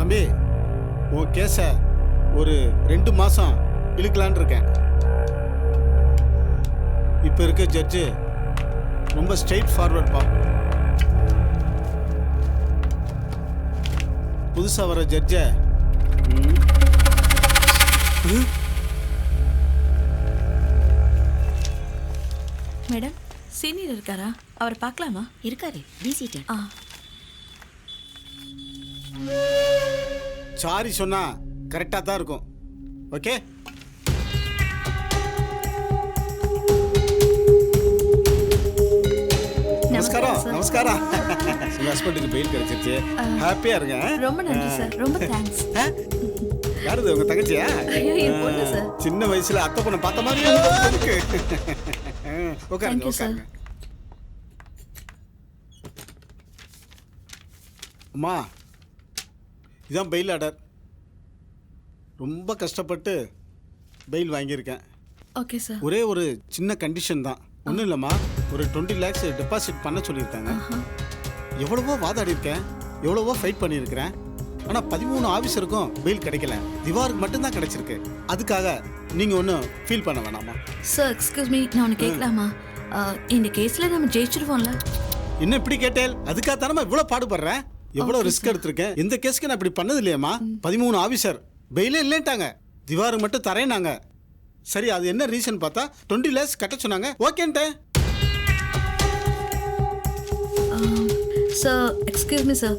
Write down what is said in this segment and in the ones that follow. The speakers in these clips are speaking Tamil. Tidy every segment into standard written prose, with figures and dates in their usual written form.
தம்பி, உன் கேஸை ஒரு 2 மாசம் இழுக்கலான் இருக்கேன். இப்போ இருக்க ஜட்ஜு ரொம்ப ஸ்ட்ரெயிட் ஃபார்வர்ட்பா. புதுசா வர ஜட்ஜை மேடம், சீனியர் இருக்காரா? அவர் பார்க்கலாமா? இருக்காரு, டிசிட்டர். சாரி சொன்னா கரெக்டாக தான் இருக்கும். ஓகே, நமஸ்காரம். நமஸ்காரம். உங்க ஹஸ்பண்டுக்கு பெயில் கிடைச்சிருச்சு, ஹாப்பியா இருங்க. ரொம்ப நன்றி சார், ரொம்ப தேங்க்ஸ். யாருது, உங்க தங்கச்சியா? ஐயோ, என் பொண்ணு சார். சின்ன வயசுல அத்தை பொண்ணை பார்த்த மாதிரியே இருக்கு. உட்காருங்க உட்காருங்க. அம்மா, இதான் பெயில் ஆர்டர். ரொம்ப கஷ்டப்பட்டு பெயில் வாங்கியிருக்கேன். Okay sir. ஒரே ஒரு சின்ன கண்டிஷன் தான். ஒன்றும் இல்லைம்மா, ஒரு 20 lakhs டெபாசிட் பண்ண சொல்லியிருக்காங்க. எவ்வளவோ வாதாடி இருக்கேன், எவ்வளவோ ஃபைட் பண்ணியிருக்கிறேன். ஆனால் 13 ஆஃபீஸருக்கும் பெயில் கிடைக்கல. திவாருக்கு மட்டும்தான் கிடைச்சிருக்கு. அதுக்காக நீங்கள் ஒன்றும் ஃபீல் பண்ண வேணாமா? சார், எக்ஸ்கியூஸ் மீ, நான் ஒன்று கேட்கலாமா? இந்த கேஸில் நம்ம ஜெயிச்சிருவோம்ல? என்ன இப்படி கேட்டேன்? அதுக்காக தானே இவ்வளோ பாடுபடுறேன், எவ்வளோ ரிஸ்க் எடுத்திருக்கேன். இந்த கேஸ்க்கு நான் இப்படி பண்ணது இல்லையாம்மா? 13 ஆஃபீஸர் பெயிலே இல்லைன்ட்டாங்க, திவாருக்கு மட்டும் தரேன்னாங்க. சரி, அது என்ன ரீசன் பார்த்தா 20 lakhs கட்ட சொன்னாங்க. ஓகேன்ட்டேன். சார், எக்ஸ்கியூஸ் மீ சார்,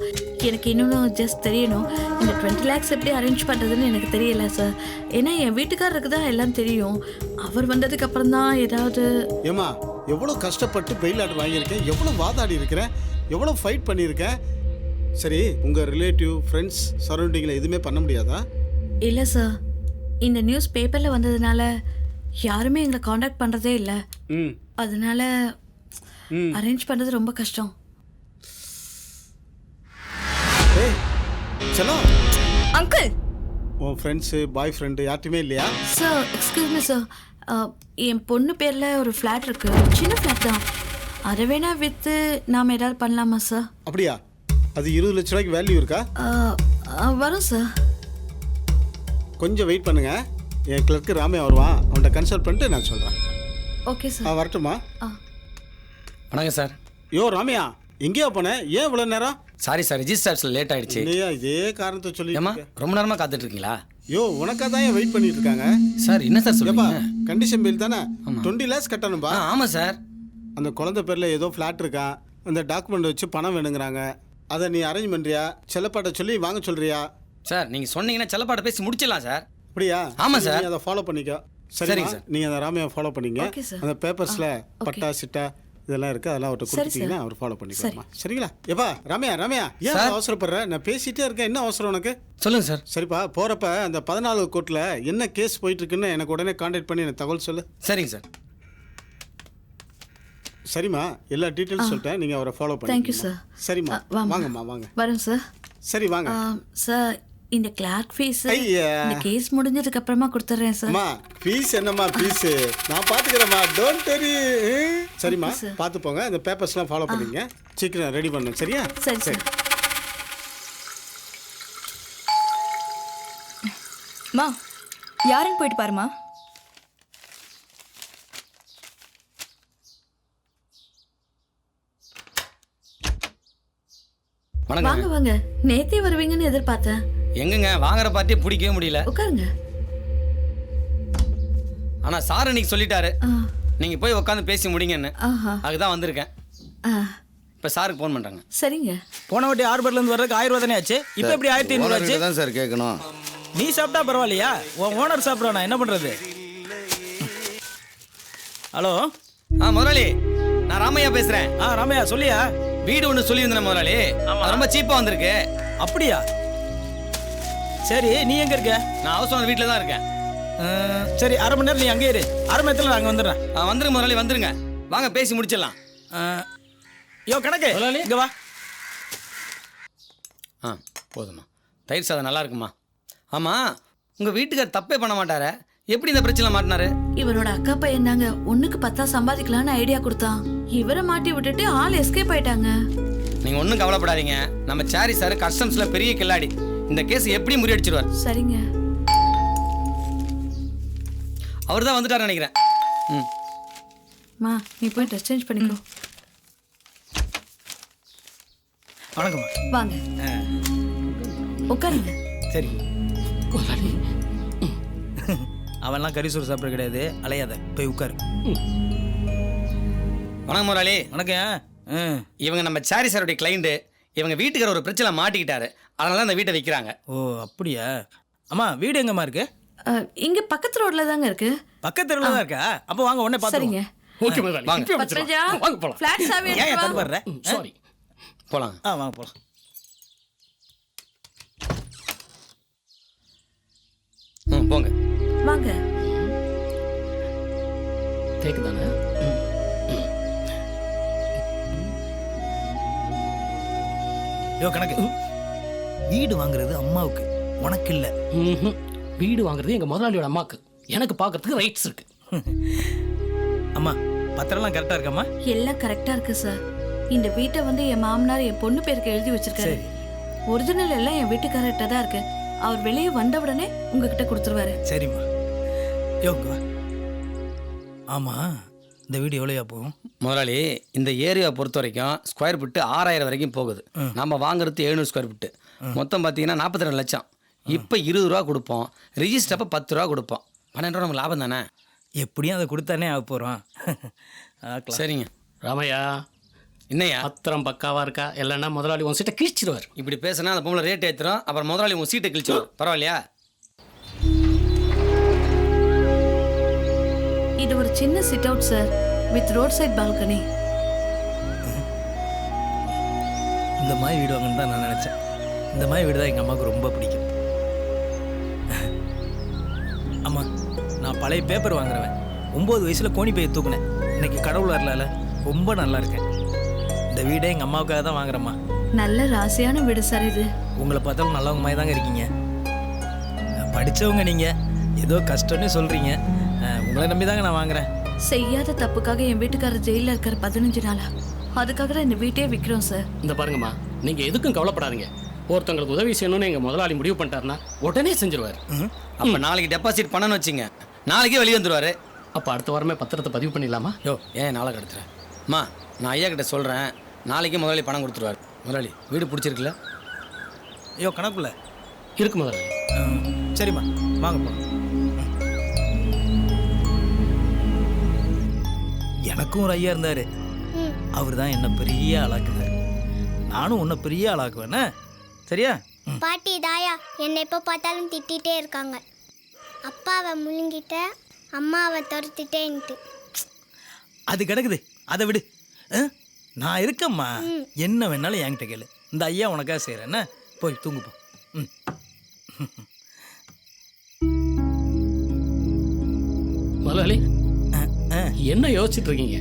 எனக்கு இன்னொன்று ஜஸ்ட் தெரியணும். இந்த 20 lakhs எப்படி அரேஞ்ச் பண்ணுறதுன்னு எனக்கு தெரியல சார். ஏன்னா என் வீட்டுக்காரருக்கு தான் எல்லாம் தெரியும். அவர் வந்ததுக்கு அப்புறம் தான் ஏதாவது. ஏமா, எவ்வளோ கஷ்டப்பட்டு பெயில் ஆர்டர் வாங்கியிருக்கேன், எவ்வளோ வாதாடி இருக்கிறேன், எவ்வளோ ஃபைட் பண்ணியிருக்கேன். சரி, உங்கள் ரிலேட்டிவ் ஃப்ரெண்ட்ஸ் சரௌண்டிங்கில் எதுவுமே பண்ண முடியாதா? இல்லை சார், இந்த நியூஸ் பேப்பரில் வந்ததுனால யாருமே எங்களை காண்டாக்ட் பண்ணுறதே இல்லை. அதனால அரேஞ்ச் பண்ணுறது ரொம்ப கஷ்டம். சலோ அங்கிள், உன் ஃப்ரெண்ட்ஸு பாய் ஃப்ரெண்டு யார்ட்டுமே இல்லையா? சார், எக்ஸ்கியூஸ் மீ சார், என் பொண்ணு பேரில் ஒரு ஃப்ளாட் இருக்கு, சின்ன ஃப்ளாட் தான். அதை வேணா விற்று நாம் ஏதாவது பண்ணலாமா சார்? அப்படியா? அது 20 லட்ச ரூபாய்க்கு வேல்யூ இருக்கா? வரும் சார். கொஞ்சம் வெயிட் பண்ணுங்க, என் கிளர்க்கு ராமையா வருவான், அவன்கிட்ட கன்சல்ட் பண்ணிட்டு நான் சொல்கிறேன். Okay sir. வரட்டுமா? வணக்கம் சார். யோ ராமையா, எங்கேயா போனேன்? ஏன் இவ்வளோ நேரம்? சாரி சார், ரிஜிஸ்டர்ஸில் லேட் ஆயிடுச்சு. இல்லையா, இதே காரணத்தை சொல்லி. ஏமா, ரொம்ப நேரமாக காத்துட்டு இருக்கீங்களா? யோ, உனக்காக தான் வெயிட் பண்ணிட்டு இருக்காங்க. சார், என்ன சார் சொல்லுங்க? கண்டிஷன் பில் தானே, 20 lakhs கட்டணும்பா. ஆமாம் சார். அந்த குழந்தை பேரில் ஏதோ ஃப்ளாட் இருக்கான், அந்த டாக்குமெண்ட் வச்சு பணம் வேணுங்கிறாங்க. அதை நீ அரேஞ்ச் பண்ணுறியா? செல்லப்பாட்ட சொல்லி வாங்க சொல்றியா? சார், நீங்கள் சொன்னீங்கன்னா செல்லப்பாட்ட பேசி முடிச்சிடலாம் சார். அப்படியா? ஆமாம் சார். நீ அதை ஃபாலோ பண்ணிக்கோ. சரிங்க சார், நீங்கள் அந்த ராமையா ஃபாலோ பண்ணிங்க. அந்த பேப்பர்ஸில் பட்டா சிட்டா இதெல்லாம் இருக்கு, அதெல்லாம் அவர்கிட்ட கொடுத்தீங்கன்னா அவர் ஃபாலோ பண்ணிக்கலாமா? சரிங்களா? எப்பா ராமையா, ராமையா ஏன் அவசரப்படுற? நான் பேசிட்டே இருக்கேன், என்ன அவசரம் உனக்கு? சொல்லுங்க சார். சரிப்பா, போறப்ப அந்த 14 கோர்ட்டில் என்ன கேஸ் போயிட்டு இருக்குன்னு எனக்கு உடனே கான்டாக்ட் பண்ணி எனக்கு தகவல் சொல்லு. சரிங்க சார். சரிம்மா, எல்லா டீட்டெயில்ஸ் சொல்லிட்டேன், நீங்கள் அவரை ஃபாலோ பண்ணி. Thank you sir. சரிம்மா, வாங்கம்மா வாங்க. வரேன் சார். சரி வாங்க. சார், இந்த கிளார்க் ஃபீஸ் இந்த கேஸ் முடிஞ்சதுக்கு அப்புறமா கொடுத்துறேன் சார். அம்மா, ஃபீஸ் என்னம்மா ஃபீஸ்? நான் பாத்துக்கிறேம்மா, டோன்ட் வரி. சரிம்மா, பார்த்து போங்க. இந்த பேப்பர்ஸ்லாம் ஃபாலோ பண்ணிங்க, சீக்கிரம் ரெடி பண்ணுங்க. சரியா? சரி சார். மா, யாருன்னு போயிட்டு பாருமா. வாங்க வாங்க, நேத்தே வருவீங்கன்னு எதிர்பார்த்தேன். எங்கங்க, வாங்குற பார்ட்டியே பிடிக்கவே முடியல. உட்காருங்க. ஆனால் சார் இன்னைக்கு சொல்லிட்டாரு, நீங்கள் போய் உட்காந்து பேசி முடிங்கன்னு. அதுதான் வந்திருக்கேன். இப்போ சாருக்கு ஃபோன் பண்ணுறாங்க. சரிங்க. போன வாட்டி ஆர்பர்லேருந்து வர்றதுக்கு 1000 ரூபா தானே ஆச்சு, இப்போ எப்படி 1500 ஆச்சு? தான் சார் கேட்கணும். நீ சாப்பிட்டா பரவாயில்லையா, உன் ஓனர் சாப்பிட்றானா, என்ன பண்ணுறது? ஹலோ. முதலாளி, நான் ராமையா பேசுகிறேன். ராமையா, சொல்லியா? வீடு ஒன்று சொல்லியிருந்தேன் முதலாளி, ரொம்ப சீப்பாக வந்திருக்கு. அப்படியா? சரி, நீ எங்கே இருக்க? நான் ஹவுஸ் ஓனர் வீட்டில் தான் இருக்கேன். சரி, அரை மணி நேரம் நீ அங்கே இரு, அரை மணி நேரத்தில் நாங்கள் வந்துடுறேன். வந்துருங்க முதலாளி, வந்துருங்க, வாங்க பேசி முடிச்சிடலாம். யோ கணக்கு, இங்கே வா. போதும்மா, தயிர் சாதம் நல்லா இருக்குமா? ஆமாம், உங்கள் வீட்டுக்கார் தப்பே பண்ண மாட்டாரே, எப்படி இந்த பிரச்சனை மாட்டினாரு? இவரோட அக்கா பையன் தாங்க 1க்கு 10 சம்பாதிக்கலாம்னு ஐடியா கொடுத்தான். இவரை மாட்டி விட்டுட்டு ஆள் எஸ்கேப் ஆயிட்டாங்க. நீங்கள் ஒன்றும் கவலைப்படாதீங்க, நம்ம சாரி சார் கஸ்டம்ஸில் பெரிய கில்லாடி, இந்த கேஸ் எப்படி முறியடிச்சிருவார். சரிங்க. அவர் தான் வந்துட்டார் நினைக்கிறேன். ம். மா நீ போய் ட்ரெஸ் சேஞ்ச் பண்ணிக்கோ. வணக்கம்மா. வாங்க உட்காருங்க. சரி. அவன்லாம் கறிசோறு சாப்பிட கிடையாது, அலையாத, போய் உட்காரு. வணக்கம் முதலாளி. வணக்கம். இவங்க நம்ம சாரி சாருடைய கிளைண்ட்டு. இவங்க வீட்டுக்கார ஒரு பிரச்சனை மாட்டிக்கிட்டாரு, அதனால தான் இந்த வீட்டை விற்கிறாங்க. ஓ அப்படியா? அம்மா வீடு எங்கம்மா இருக்கு? இங்க பக்கத்து ரோட்ல தாங்க இருக்கு. பக்கத்து தெருவில் தான் இருக்கா? அப்போ வாங்க உடனே சரிங்க. பார்த்துருங்க. ஓகே முதலாளி. வாங்க. இப்பவே பத்ரஜா வச்சிடலாம். வாங்க போலாம். ஃபிளாட் சாவி ஏன் எடுத்து வா. தடுப்படுற? சாரி. போலாம். வாங்க போகலாம். போங்க. வாங்க. கேக்குதானே? யோ கணக்கு, வீடு வாங்குறது அம்மாவுக்கு, உனக்கு இல்லை. ம்ஹும். வீடு வாங்குறது எங்க முதலாளியோட அம்மாக்கு. எனக்கு பார்க்கறதுக்கு ரைட்ஸ் இருக்கு. அம்மா பத்திரம்லாம் கரெக்டாக இருக்காம்மா? எல்லாம் கரெக்டா இருக்கு சார். இந்த வீட்டை வந்து என் மாமனார் என் பொண்ணு பேருக்கு எழுதி வச்சிருக்காரு. சரி. ஒரிஜினல் எல்லாம் என் வீட்டுக்காரர்கிட்ட தான் இருக்கு. அவர் வெளியே வந்த உடனே உங்ககிட்ட கொடுத்துருவாரு. சரிம்மா. யோ இங்க வா. ஆமாம், இந்த வீடு எவ்வளோயா போகும்? முதலாளி, இந்த ஏரியாவை பொறுத்த வரைக்கும் ஸ்கொயர் ஃபீட்டு 6000 வரைக்கும் போகுது. நம்ம வாங்குறது 700 ஸ்கொயர் ஃபீட்டு. மொத்தம் பார்த்தீங்கன்னா 42 லட்சம். இப்போ 20 ரூபா கொடுப்போம், ரிஜிஸ்டர் அப்போ 10 ரூபா கொடுப்போம். 12 ரூபா நமக்கு லாபம் தானே. எப்படியும் அதை கொடுத்தானே ஆக போகிறோம். சரிங்க. ராமையா, என்னையா பத்திரம் பக்காவா இருக்கா? இல்லைன்னா முதலாளி உன் சீட்டை கிழிச்சிருவார். இப்படி பேசினா அந்த பொம்பளை ரேட் ஏற்றுறோம், அப்புறம் முதலாளி உங்கள் சீட்டை கிழிச்சிடும். பரவாயில்லையா? இது ஒரு சின்ன sit out sir, with road side balcony. இந்த மாதிரி வீடு வாங்கன்னு தான் நான் நினச்சேன். இந்த மாதிரி வீடு தான் எங்கள் அம்மாவுக்கு ரொம்ப பிடிக்கும். அம்மா, நான் பழைய பேப்பர் வாங்குறவன். 9 வயசில் கோணி பையை தூக்குனேன். இன்னைக்கு கடவுள் வரலால ரொம்ப நல்லா இருக்கேன். இந்த வீடே எங்கள் அம்மாவுக்காக தான் வாங்குறேம்மா. நல்ல ராசியான வீடு சார் இது. உங்களை பார்த்தாலும் நல்லவங்க மாதிரி தாங்க இருக்கீங்க. படித்தவங்க நீங்கள், ஏதோ கஷ்டம்னு சொல்கிறீங்க. உங்களை நம்பி தாங்க நான் வாங்குறேன். செய்யாத தப்புக்காக என் வீட்டுக்காரர் ஜெயிலில் இருக்கிற 15 நாளா. அதுக்காக தான் இந்த வீட்டையே விற்கிறோம் சார். இந்த பாருங்கம்மா, நீங்க எதுக்கும் கவலைப்படாதீங்க. ஒருத்தவங்களுக்கு உதவி செய்யணும்னு எங்க முதலாளி முடிவு பண்ணிட்டாருன்னா உடனே செஞ்சிருவாரு. அப்போ நாளைக்கு டெபாசிட் பண்ணணும்னு வச்சுங்க, நாளைக்கே வெளியே வந்துடுவார். அப்ப அடுத்த வாரமே பத்திரத்தை பதிவு பண்ணிடலாமா? யோ ஏன் நாளை கடத்துறேன்? அம்மா, நான் ஐயா கிட்ட சொல்கிறேன், நாளைக்கே முதலாளி பணம் கொடுத்துருவார். முதலாளி, வீடு பிடிச்சிருக்குல்ல? ஐயோ கணக்குள்ள இருக்கு முதலாளி. சரிம்மா, வாங்க போகலாம். எனக்கும் ஒரு ஐயா இருந்தார். அவர் தான் என்னை பெரிய ஆளாக்குனார். நானும் உன்னை பெரிய ஆளாக்குவேண்ணே. சரியா? பாட்டி தாயா என்னை எப்போ பார்த்தாலும் திட்டிகிட்டே இருக்காங்க. அப்பாவை முழுங்கிட்ட, அம்மாவை துரத்திட்டேன்ட்டு. அது கிடக்குது, அதை விடு. நான் இருக்கம்மா, என்ன வேணாலும் என்கிட்ட கேளு. இந்த ஐயா உனக்காக செய்கிறேன்னா போய் தூங்கு போ. ம். முதலாளி, என்ன யோசிச்சுட்டு இருக்கீங்க?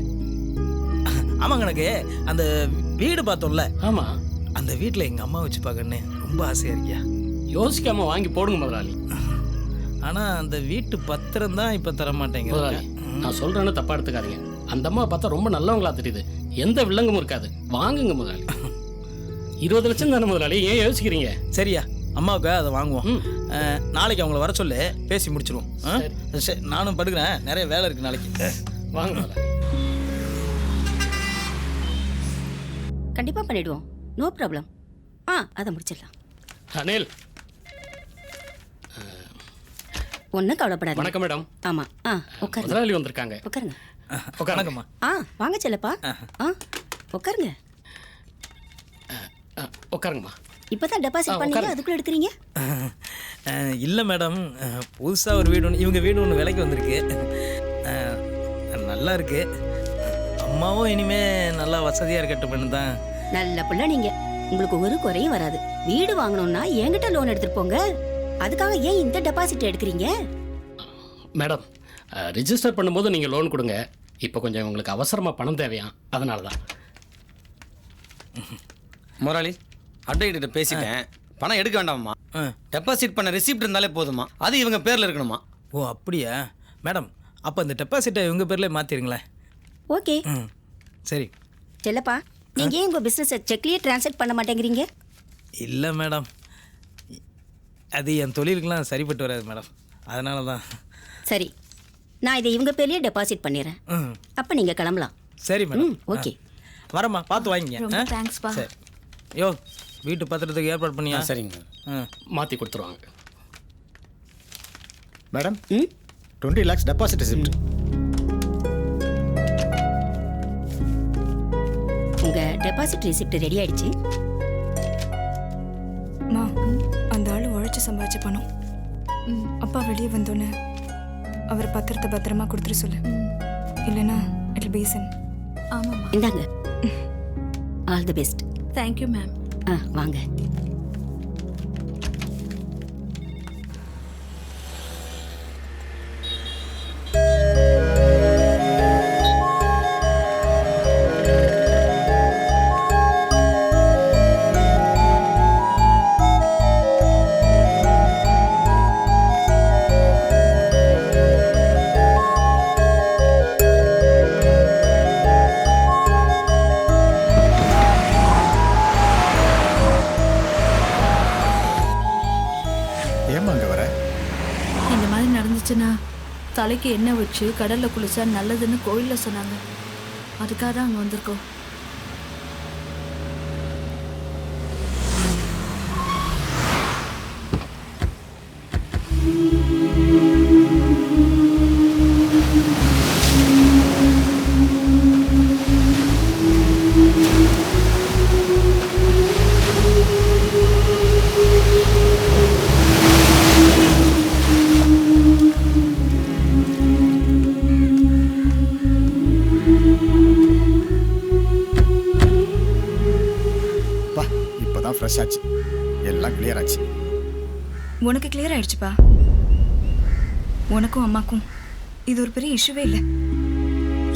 ஆமாங்க, எனக்கு அந்த வீடு பார்த்தோம்ல, ஆமா, அந்த வீட்டில் எங்கள் அம்மா வச்சு பார்க்கணுன்னு ரொம்ப ஆசையாக இருக்கியா? யோசிக்காம வாங்கி போடுங்க முதலாளி. ஆனால் அந்த வீட்டு பத்திரம் தான் இப்போ தர மாட்டேங்க. முதலாளி, நான் சொல்றேன்னு தப்பா எடுத்துக்காதீங்க. அந்த அம்மா பார்த்தா ரொம்ப நல்லவங்களா தெரியுது, எந்த வில்லங்கமும் இருக்காது. வாங்குங்க முதலாளி. 20 லட்சம் தானே முதலாளி, ஏன் யோசிக்கிறீங்க? சரியா, அம்மாவுக்கு அதை வாங்குவோம். நாளைக்கு அவங்கள வர சொல்லு, பேசி முடிச்சிடுவோம். சரி, நானும் படுக்கிறேன், நிறைய வேலை இருக்குது நாளைக்கு. வாங்க முதலாளி. கண்டிப்பா பண்ணிடுவோம், நோ ப்ராப்ளம். அதை முடிச்சிடலாம். அனில், ஒன்றும் கவலைப்படாது. வணக்கம் மேடம். ஆமா, உட்காருங்க. முதலாளி வந்திருக்காங்க. உட்காருங்க. வணக்கம்மா. வாங்க செல்லப்பா. உட்காருங்க. உட்காருங்கம்மா. இப்பதான் டெபாசிட் பண்ணீங்க, அதுக்குள்ள எடுக்கிறீங்க? இல்லை மேடம், புதுசாக ஒரு வீடு ஒன்று, இவங்க வீடு ஒன்று விலைக்கு வந்திருக்கு. நல்லா இருக்கு. அம்மாவும் இனிமே நல்லா வசதியாக இருக்கட்டும் தான். நல்ல பிள்ளை நீங்க, உங்களுக்கு ஒரு குறையும் வராது. வீடு வாங்கணும்னா என்கிட்ட லோன் எடுத்துட்டு போங்க. அதுக்காக ஏன் இந்த டெபாசிட் எடுக்கிறீங்க? மேடம், ரிஜிஸ்டர் பண்ணும்போது நீங்கள் லோன் கொடுங்க. இப்போ கொஞ்சம் உங்களுக்கு அவசரமாக பணம் தேவையா, அதனால தான். முதலாளி, அட்வொகேட்ட பேசிட்டேன், பணம் எடுக்க வேண்டாமா. டெபாசிட் பண்ண ரெசிப்ட் இருந்தாலே போதுமா, அது இவங்க பேரில் இருக்கணுமா. ஓ அப்படியா மேடம், அப்போ இந்த டெபாசிட்டை இவங்க பேர்லேயே மாற்றிடுங்களேன். ஓகே. சரி. செல்லப்பா, நீங்க ஏன் உங்க பிசினஸ் செக்லயே டிரான்சாக்ட் பண்ண மாட்டேங்கிறீங்க? இல்லை மேடம், அது என் தொழிலுக்குலாம் சரிப்பட்டு வராது மேடம், அதனால தான். சரி, நான் இதை இவங்க பேர்லயே டெபாசிட் பண்ணிடுறேன். ம் அப்ப நீங்க கிளம்பலாம். சரி மேடம். ஓகே. வரம்மா, பார்த்து வாங்கிங்க. ரொம்ப தேங்க்ஸ்ப்பா. சரி. யோ, வீட்டு பத்திரத்துக்கு ஏற்பாடு பண்ணியா? சரிங்க. மாற்றி கொடுத்துருவாங்க. Madam 20 lakhs deposit receipt. உங்க டெபாசிட் ரெசிப்ட் ரெடி ஆயிடுச்சு. மா, அந்த ஆள் உழைச்சி சம்பாதிச்ச பணம். அப்பா வெளியே வந்தோன்னே அவர் பத்திரத்தை பத்திரமா கொடுத்துரு சொல்லு. இல்லைன்னா இட் பீசன். ஆமாம்மா. இந்தாங்க. All the best. Thank you ma'am. வாங்க. ஏம்மா அங்கே வர? இந்த மாதிரி நடந்துச்சுன்னா தலைக்கு எண்ணெய் வச்சு கடலில் குளிச்சா நல்லதுன்னு கோயிலில் சொன்னாங்க. அதுக்காக தான் அங்கே வந்திருக்கோம். பா, இப்போதான் ஃப்ரெஷ் ஆச்சு, எல்லாம் கிளியர் ஆச்சு. உனக்கு கிளியர் ஆயிடுச்சுப்பா. உனக்கும் அம்மாக்கும் இது ஒரு பெரிய இஷ்யூவே இல்லை.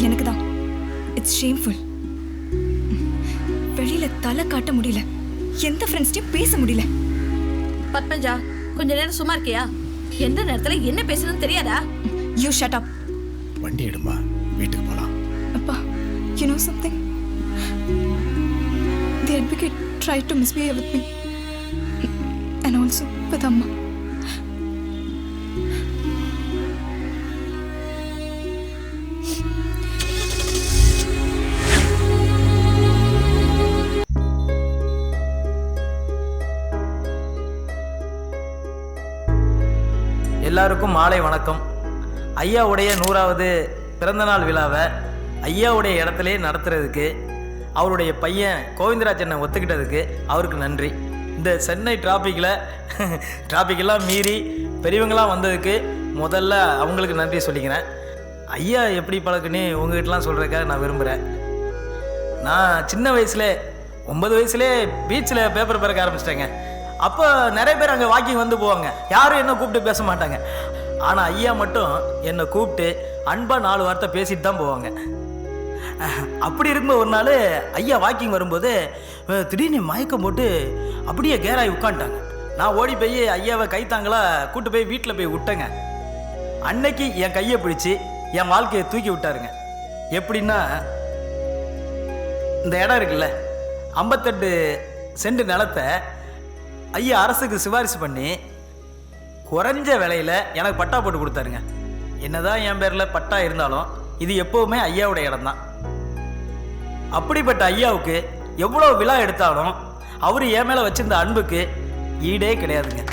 எனக்கு தான் இட்ஸ் ஷேம்ஃபுல். வெளியில தலை காட்ட முடியல, எந்த ஃப்ரெண்ட்ஸ்டையும் பேச முடியல. பத்மஜா, கொஞ்ச நேரம் சும்மா இருக்கியா? எந்த நேரத்துல என்ன பேசணும்னு தெரியாதா? You shut up. வண்டி எடுமா, வீட்டுக்கு போகலாம். அப்பா, you know something? The advocate tried to misbehave with me. And also with Amma. எல்லாருக்கும் மாலை வணக்கம். ஐயாவுடைய 100வது பிறந்தநாள் விழாவை ஐயாவுடைய இடத்துலையே நடத்துறதுக்கு அவருடைய பையன் கோவிந்தராஜனை ஒத்துக்கிட்டதுக்கு அவருக்கு நன்றி. இந்த சென்னை டிராஃபிக்கெல்லாம் மீறி பெரியவங்களாம் வந்ததுக்கு முதல்ல அவங்களுக்கு நன்றி சொல்லிக்கிறேன். ஐயா எப்படி பழக்குன்னு உங்ககிட்டலாம் சொல்கிறதுக்காக நான் விரும்புகிறேன். நான் சின்ன வயசுல 9 வயசுலேயே பீச்சில் பேப்பர் பிறக்க ஆரம்பிச்சிட்டேங்க. அப்போ நிறைய பேர் அங்கே வாக்கிங் வந்து போவாங்க, யாரும் என்ன கூப்பிட்டு பேச மாட்டாங்க. ஆனால் ஐயா மட்டும் என்னை கூப்பிட்டு அன்பாக 4 வார்த்தை பேசிட்டு தான் போவாங்க. அப்படி இருக்கும்போது ஒரு நாள் ஐயா வாக்கிங் வரும்போது திடீர்னு மயக்கம் போட்டு அப்படியே கேராகி உட்காந்துட்டாங்க. நான் ஓடி போய் ஐயாவை கைத்தாங்களா கூப்பிட்டு போய் வீட்டில் போய் விட்டேங்க. அன்னைக்கு என் கையை பிடிச்சி என் வாழ்க்கையை தூக்கி விட்டாருங்க. எப்படின்னா, இந்த இடம் இருக்குல்ல, 58 சென்ட் நிலத்தை ஐயா அரசுக்கு சிபாரிசு பண்ணி குறைஞ்ச விலையில் எனக்கு பட்டா போட்டு கொடுத்தாருங்க. என்னதான் என் பேரில் பட்டா இருந்தாலும் இது எப்போவுமே ஐயாவுடைய இடம் தான். அப்படிப்பட்ட ஐயாவுக்கு எவ்வளோ விழா எடுத்தாலும் அவர் என் மேலே வச்சிருந்த அன்புக்கு ஈடே கிடையாதுங்க.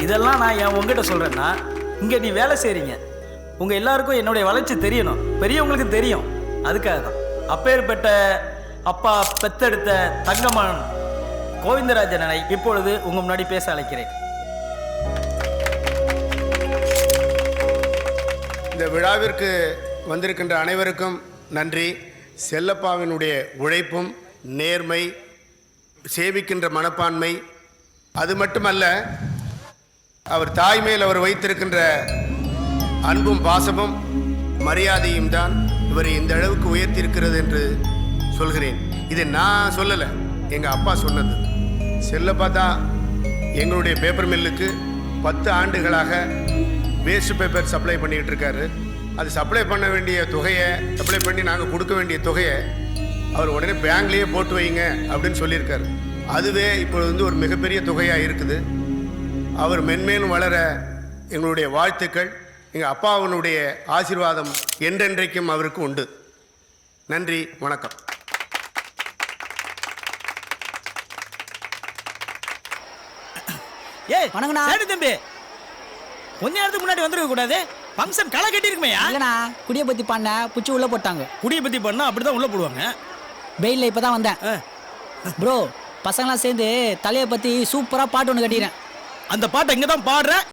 இதெல்லாம் நான் என் உங்ககிட்ட சொல்கிறேன்னா, இங்கே நீ வேலை செய்கிறீங்க, உங்கள் எல்லாருக்கும் என்னுடைய வளர்ச்சி தெரியணும், பெரியவங்களுக்கு தெரியும். அதுக்காக தான் அப்பேற்பட்ட அப்பா பெத்தெடுத்த தங்கமன் கோவிந்தராஜனை இப்பொழுது உங்கள் முன்னாடி பேச அழைக்கிறேன். இந்த விழாவிற்கு வந்திருக்கின்ற அனைவருக்கும் நன்றி. செல்லப்பாவினுடைய உழைப்பும் நேர்மை, சேவிக்கின்ற மனப்பான்மை, அது மட்டுமல்ல அவர் தாய் மேல் அவர் வைத்திருக்கின்ற அன்பும் பாசமும் மரியாதையும் தான் இவரை இந்த அளவுக்கு உயர்த்தியிருக்கிறது என்று சொல்கிறேன். இது நான் சொல்லலை, எங்கள் அப்பா சொன்னது. செல்லப்பா தான் எங்களுடைய பேப்பர் மில்லுக்கு 10 ஆண்டுகளாக வேஸ்ட் பேப்பர் சப்ளை பண்ணிக்கிட்டு இருக்காரு. அது சப்ளை பண்ண வேண்டிய தொகையை, சப்ளை பண்ணி நாங்கள் கொடுக்க வேண்டிய தொகையை அவர் உடனே பேங்க்லேயே போட்டு வைங்க அப்படின்னு சொல்லியிருக்காரு. அதுவே இப்பொழுது வந்து ஒரு மிகப்பெரிய தொகையாக இருக்குது. அவர் மென்மேலும் வளர எங்களுடைய வாழ்த்துக்கள். எங்கள் அப்பாவினுடைய ஆசீர்வாதம் என்றென்றைக்கும் அவருக்கு உண்டு. நன்றி, வணக்கம். ஏய் வணங்கண்ணா. சரி தம்பி, கொஞ்ச நேரத்துக்கு முன்னாடி வந்துருக்க கூடாது. ஃபங்க்ஷன் களை கட்டி இருக்குமே. இல்லைண்ணா, குடியை பற்றி பண்ண புச்சி உள்ளே போட்டாங்க. குடியை பற்றி பண்ணால் அப்படி தான் உள்ளே போடுவாங்க. வெயிலில் இப்போ தான் வந்தேன். ப்ரோ, பசங்களாம் சேர்ந்து தலையை பற்றி சூப்பராக பாட்டு ஒன்று கட்டிக்கிறேன். அந்த பாட்டை இங்கே தான் பாடுறேன்.